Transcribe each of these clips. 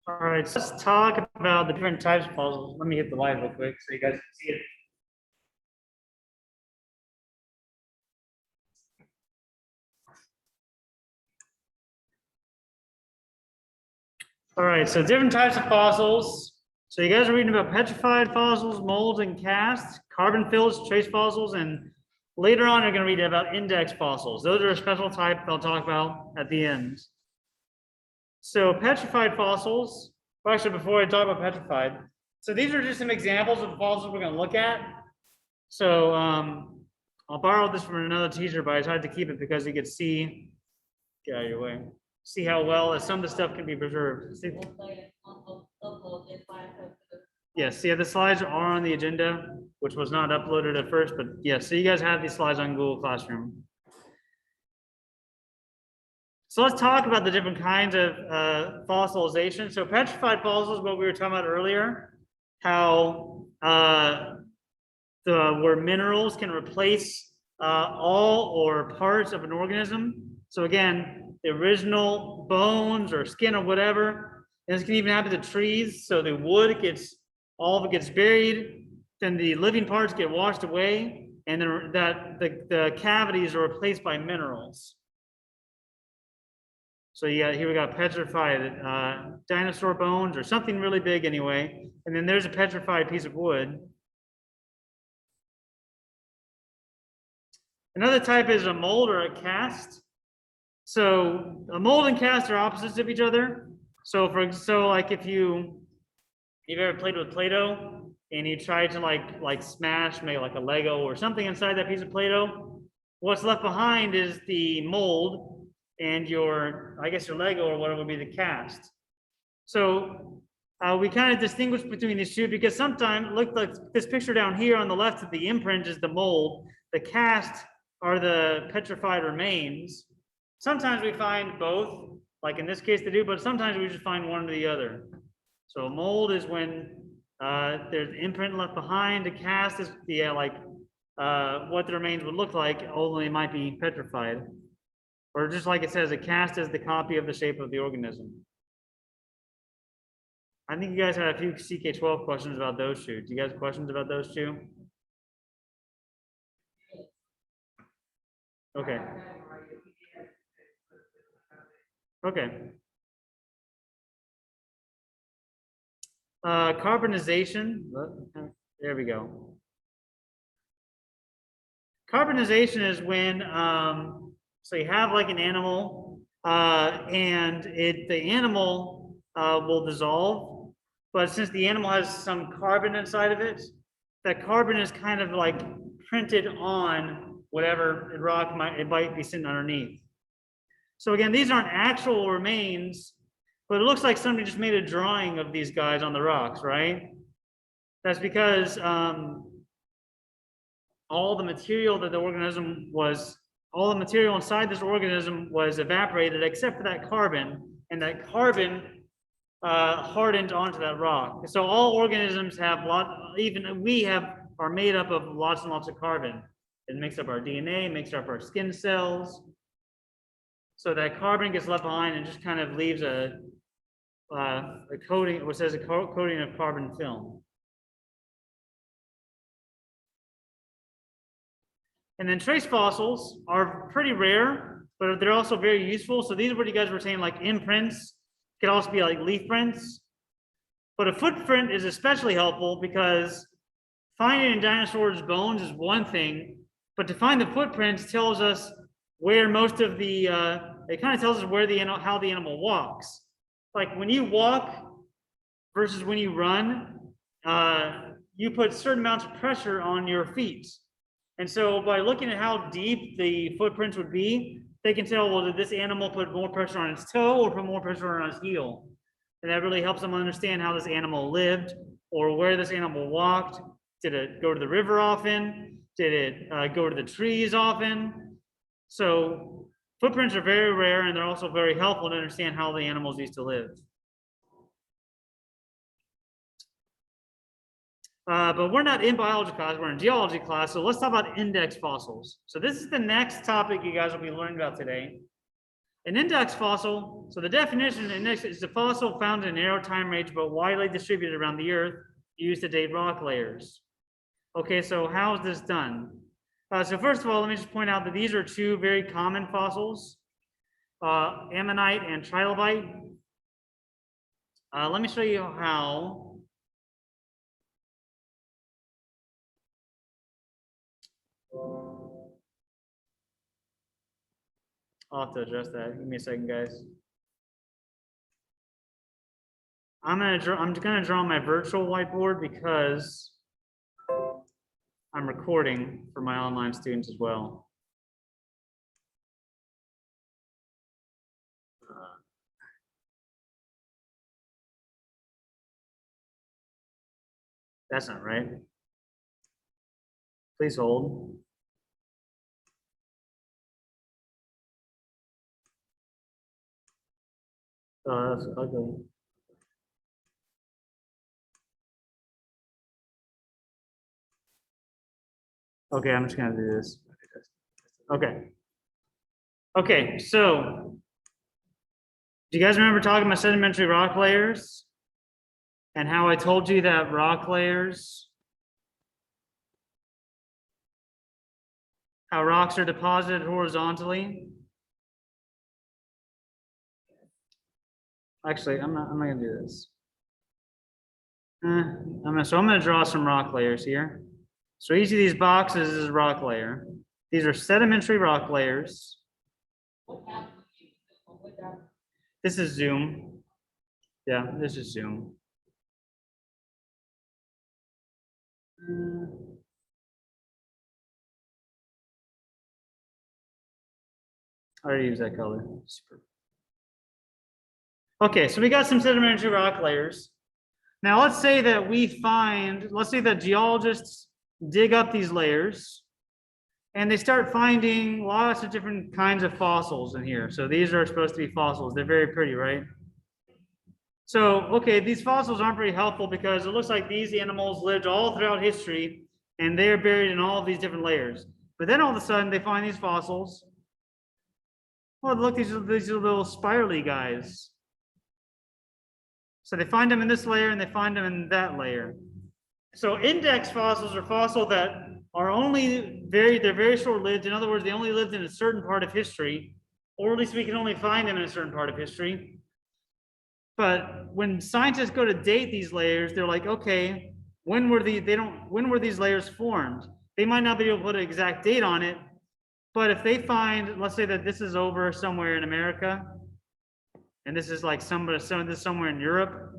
All right, so let's talk about the different types of fossils. Let me hit the light real quick so you guys can see it. All right, so different types of fossils. So you guys are reading about petrified fossils, molds and casts, carbon fills, trace fossils, and later on you're going to read about index fossils. Those are a special type I'll talk about at the end. So petrified fossils, well, actually before I talk about petrified, so these are just some examples of the fossils we're going to look at. So I'll borrow this from another teacher, but I tried to keep it because you could see, get out of your way, see how well some of the stuff can be preserved. See? Yes, yeah, the slides are on the agenda, which was not uploaded at first, but yes, so you guys have these slides on Google Classroom. So let's talk about the different kinds of fossilization. So petrified fossils, what we were talking about earlier, how where minerals can replace all or parts of an organism. So again, the original bones or skin or whatever, and this can even happen to trees. So the wood gets, all of it gets buried, then the living parts get washed away, and then the cavities are replaced by minerals. So yeah, here we got petrified dinosaur bones or something really big anyway, and then there's a petrified piece of wood. Another type is a mold or a cast. So a mold and cast are opposites of each other. So like if you've ever played with Play-Doh and you try to like smash, make like a Lego or something inside that piece of Play-Doh, what's left behind is the mold, and I guess your Lego or whatever would be the cast. So we kind of distinguish between these two because sometimes, look like this picture down here on the left of the imprint is the mold, the cast are the petrified remains. Sometimes we find both, like in this case they do, but sometimes we just find one or the other. So a mold is when there's imprint left behind. A cast is what the remains would look like, only it might be petrified. Or just like it says, a cast is the copy of the shape of the organism. I think you guys had a few CK12 questions about those two. Do you guys have questions about those two? Okay. Okay. Carbonization. There we go. Carbonization is when so you have like an animal and the animal will dissolve, but since the animal has some carbon inside of it, that carbon is kind of like printed on whatever rock it might be sitting underneath. So again, these aren't actual remains, but it looks like somebody just made a drawing of these guys on the rocks, right? That's because all the material inside this organism was evaporated except for that carbon, and that carbon hardened onto that rock. So all organisms have even we are made up of lots and lots of carbon. It makes up our DNA, makes up our skin cells. So that carbon gets left behind and just kind of leaves a coating, what says a coating of carbon film. And then trace fossils are pretty rare, but they're also very useful. So these are what you guys were saying, like imprints, could also be like leaf prints. But a footprint is especially helpful because finding in dinosaurs' bones is one thing, but to find the footprints tells us where most of the, it kind of tells us where how the animal walks. Like when you walk versus when you run, you put certain amounts of pressure on your feet. And so by looking at how deep the footprints would be, they can tell, well, did this animal put more pressure on its toe or put more pressure on its heel? And that really helps them understand how this animal lived or where this animal walked. Did it go to the river often? Did it go to the trees often? So footprints are very rare, and they're also very helpful to understand how the animals used to live. But we're not in biology class, we're in geology class. So let's talk about index fossils. So this is the next topic you guys will be learning about today. An index fossil, so the definition index is a fossil found in a narrow time range but widely distributed around the Earth, used to date rock layers. Okay, so how is this done? So first of all, let me just point out that these are two very common fossils, ammonite and trilobite. Let me show you how. I'll have to address that. Give me a second, guys. I'm gonna draw my virtual whiteboard because I'm recording for my online students as well. That's not right. Please hold. Oh, that's ugly. Okay, I'm just gonna do this. Okay. Okay, so do you guys remember talking about sedimentary rock layers? And how I told you that rock layers, how rocks are deposited horizontally? Actually, I'm not gonna do this. I'm gonna draw some rock layers here. So each of these boxes is a rock layer. These are sedimentary rock layers. This is Zoom. Yeah, this is Zoom. I already used that color. Super. Okay, so we got some sedimentary rock layers. Now let's say that let's say that geologists dig up these layers and they start finding lots of different kinds of fossils in here. So these are supposed to be fossils. They're very pretty, right? So, okay, these fossils aren't very helpful because it looks like these animals lived all throughout history and they're buried in all of these different layers. But then all of a sudden they find these fossils. Well, look, these are little spirally guys. So they find them in this layer and they find them in that layer. So index fossils are fossils that are they're very short-lived. In other words, they only lived in a certain part of history, or at least we can only find them in a certain part of history. But when scientists go to date these layers, they're like, okay, when were these layers formed? They might not be able to put an exact date on it, but if they find, let's say that this is over somewhere in America, and this is like somewhere in Europe,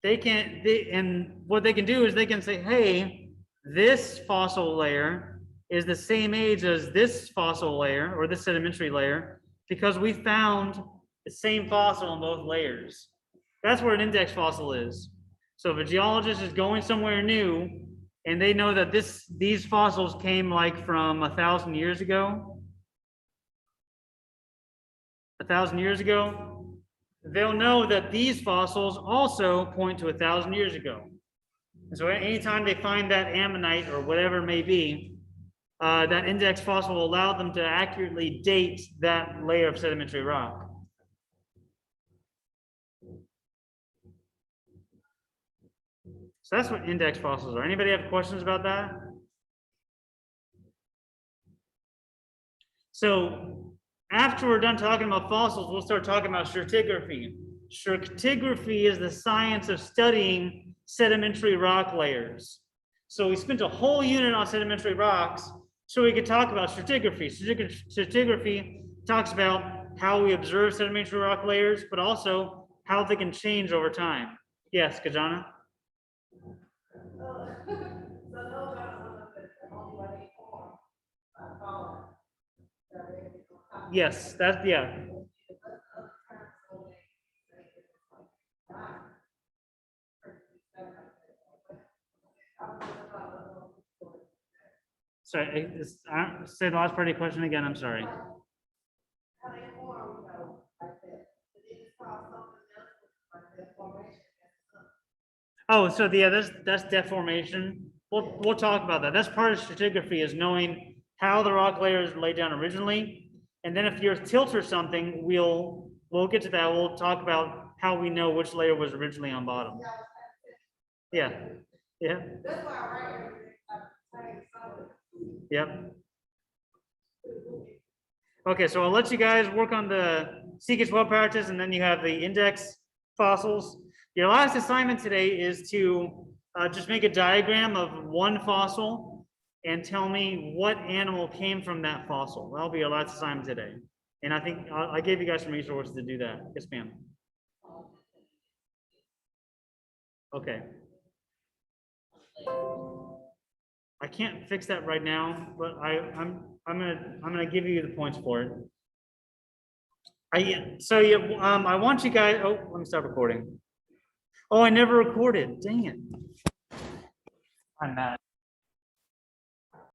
and what they can do is they can say, hey, this fossil layer is the same age as this fossil layer or this sedimentary layer because we found the same fossil in both layers. That's where an index fossil is. So if a geologist is going somewhere new and they know that these fossils came like from 1,000 years ago, they'll know that these fossils also point to 1,000 years ago. And so anytime they find that ammonite or whatever it may be, that index fossil will allow them to accurately date that layer of sedimentary rock. So that's what index fossils are. Anybody have questions about that? So after we're done talking about fossils, we'll start talking about stratigraphy. Stratigraphy is the science of studying sedimentary rock layers. So we spent a whole unit on sedimentary rocks so we could talk about stratigraphy. Stratigraphy talks about how we observe sedimentary rock layers, but also how they can change over time. Yes, Kajana? Yes, yeah. Sorry, say the last part of your question again, I'm sorry. Oh, so yeah, that's deformation. We'll talk about that. That's part of stratigraphy is knowing how the rock layers laid down originally. And then if you're tilt or something, we'll get to that. We'll talk about how we know which layer was originally on bottom. Yeah. Yeah. Yep. Okay, so I'll let you guys work on the Seekers Web Practice, and then you have the index fossils. Your last assignment today is to just make a diagram of one fossil and tell me what animal came from that fossil. That'll be your last assignment today. And I think I gave you guys some resources to do that. Yes, ma'am. Okay. I can't fix that right now, but I'm gonna give you the points for it. I want you guys. Oh, let me stop recording. Oh, I never recorded. Dang it. I'm mad.